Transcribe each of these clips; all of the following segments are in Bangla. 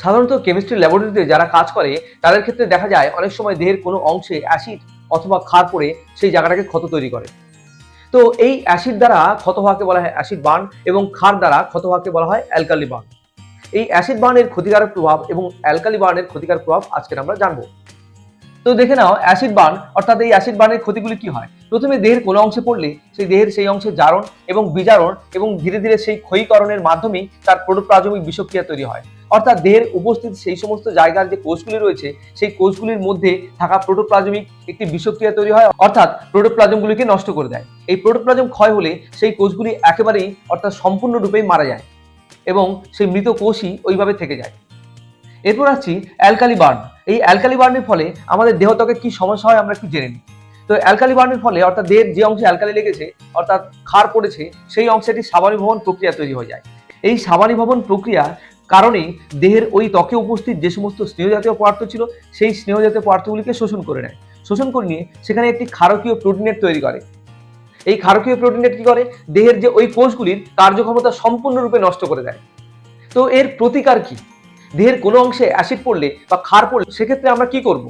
সাধারণত কেমিস্ট্রি ল্যাবরেটরিতে যারা কাজ করে তাদের ক্ষেত্রে দেখা যায় অনেক সময় দেহের কোনো অংশে অ্যাসিড অথবা ক্ষার পড়ে সেই জায়গাটাকে ক্ষত তৈরি করে। তো এই অ্যাসিড দ্বারা ক্ষত হওয়াকে বলা হয় অ্যাসিড বার্ন এবং ক্ষার দ্বারা ক্ষত হওয়াকে বলা হয় অ্যালকালি বার্ন। এই অ্যাসিড বার্নের ক্ষতিকারক প্রভাব এবং অ্যালকালি বার্নের ক্ষতিকারক প্রভাব আজকে আমরা জানবো। তো দেখে নাও অ্যাসিড বার্ন অর্থাৎ এই অ্যাসিড বার্নের ক্ষতিগুলি কি হয়। প্রথমে দেহের কোনো অংশে পড়লে সেই দেহের সেই অংশে জারণ এবং বিজারণ এবং ধীরে ধীরে সেই ক্ষয়ীকরণের মাধ্যমেই তার প্রোটোপ্লাজমিক বিষক্রিয়া তৈরি হয়। অর্থাৎ দেহের উপস্থিত সেই সমস্ত জায়গার যে কোষগুলি রয়েছে সেই কোষগুলির মধ্যে থাকা প্রোটোপ্লাজমিক একটি বিষক্রিয়া তৈরি হয়, অর্থাৎ প্রোটোপ্লাজমগুলিকে নষ্ট করে দেয়। এই প্রোটোপ্লাজম ক্ষয় হলে সেই কোষগুলি একেবারেই অর্থাৎ সম্পূর্ণরূপেই মারা যায় এবং সেই মৃত কোষই ওইভাবে থেকে যায়। এরপর আসছি অ্যালকালি বার্ন। এই অ্যালকালি বার্নের ফলে আমাদের দেহত্বকে কি সমস্যা হয় আমরা একটু জেনে নিই। তো অ্যালকালি বার্নের ফলে অর্থাৎ দেহের যে অংশে অ্যালকালি লেগেছে অর্থাৎ ক্ষার পড়েছে সেই অংশে একটি সাবানীভবন প্রক্রিয়া তৈরি হয়ে যায়। এই সাবানীভবন প্রক্রিয়ার কারণে দেহের ওই ত্বকে উপস্থিত যে সমস্ত স্নেহজাতীয় পদার্থ ছিল সেই স্নেহজাতীয় পদার্থগুলিকে শোষণ করে নেয়। শোষণ করে নিয়ে সেখানে একটি ক্ষারকীয় প্রোটিনেট তৈরি করে। এই ক্ষারকীয় প্রোটিনেট কি করে, দেহের যে ওই কোষগুলির কার্যক্ষমতা সম্পূর্ণরূপে নষ্ট করে দেয়। তো এর প্রতিকার কি? দেহের কোনো অংশে অ্যাসিড পড়লে বা ক্ষার পড়লে সেক্ষেত্রে আমরা কি করব?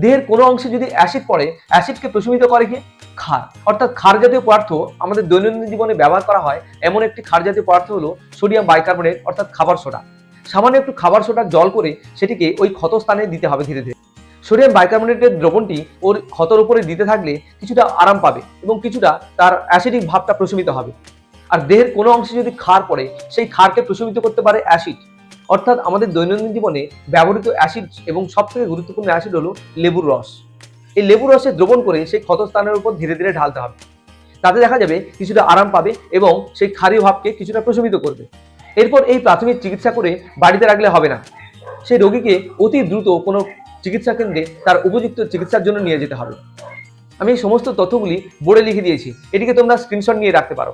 দেহের কোনো অংশে যদি অ্যাসিড পড়ে, অ্যাসিডকে প্রশমিত করে কি? ক্ষার। অর্থাৎ ক্ষার জাতীয় পদার্থ আমাদের দৈনন্দিন জীবনে ব্যবহার করা হয় এমন একটি ক্ষার জাতীয় পদার্থ হলো সোডিয়াম বাইকার্বনেট অর্থাৎ খাবার সোডা। সামান্য একটু খাবার সোডা জল করে সেটিকে ওই ক্ষত স্থানে দিতে হবে ধীরে ধীরে। সোডিয়াম বাইকার্বনেটের দ্রবণটি ওর ক্ষতর উপরে দিতে থাকলে কিছুটা আরাম পাবে এবং কিছুটা তার অ্যাসিডিক ভাবটা প্রশমিত হবে। আর দেহের কোনো অংশে যদি ক্ষার পড়ে সেই ক্ষারকে প্রশমিত করতে পারে অ্যাসিড। অর্থাৎ আমাদের দৈনন্দিন জীবনে ব্যবহৃত অ্যাসিড এবং সবথেকে গুরুত্বপূর্ণ অ্যাসিড হলো লেবুর রস। এই লেবুর রসে দ্রবণ করে সেই ক্ষতস্থানের উপর ধীরে ধীরে ঢালতে হবে। তাতে দেখা যাবে কিছুটা আরাম পাবে এবং সেই ক্ষারীয় ভাবকে কিছুটা প্রশমিত করবে। এরপর এই প্রাথমিক চিকিৎসা করে বাড়িতে রাখলে হবে না, সেই রোগীকে অতি দ্রুত কোনো চিকিৎসা কেন্দ্রে তার উপযুক্ত চিকিৎসার জন্য নিয়ে যেতে হবে। আমি এই সমস্ত তথ্যগুলি বোর্ডে লিখে দিয়েছি, এটিকে তোমরা স্ক্রিনশট নিয়ে রাখতে পারো।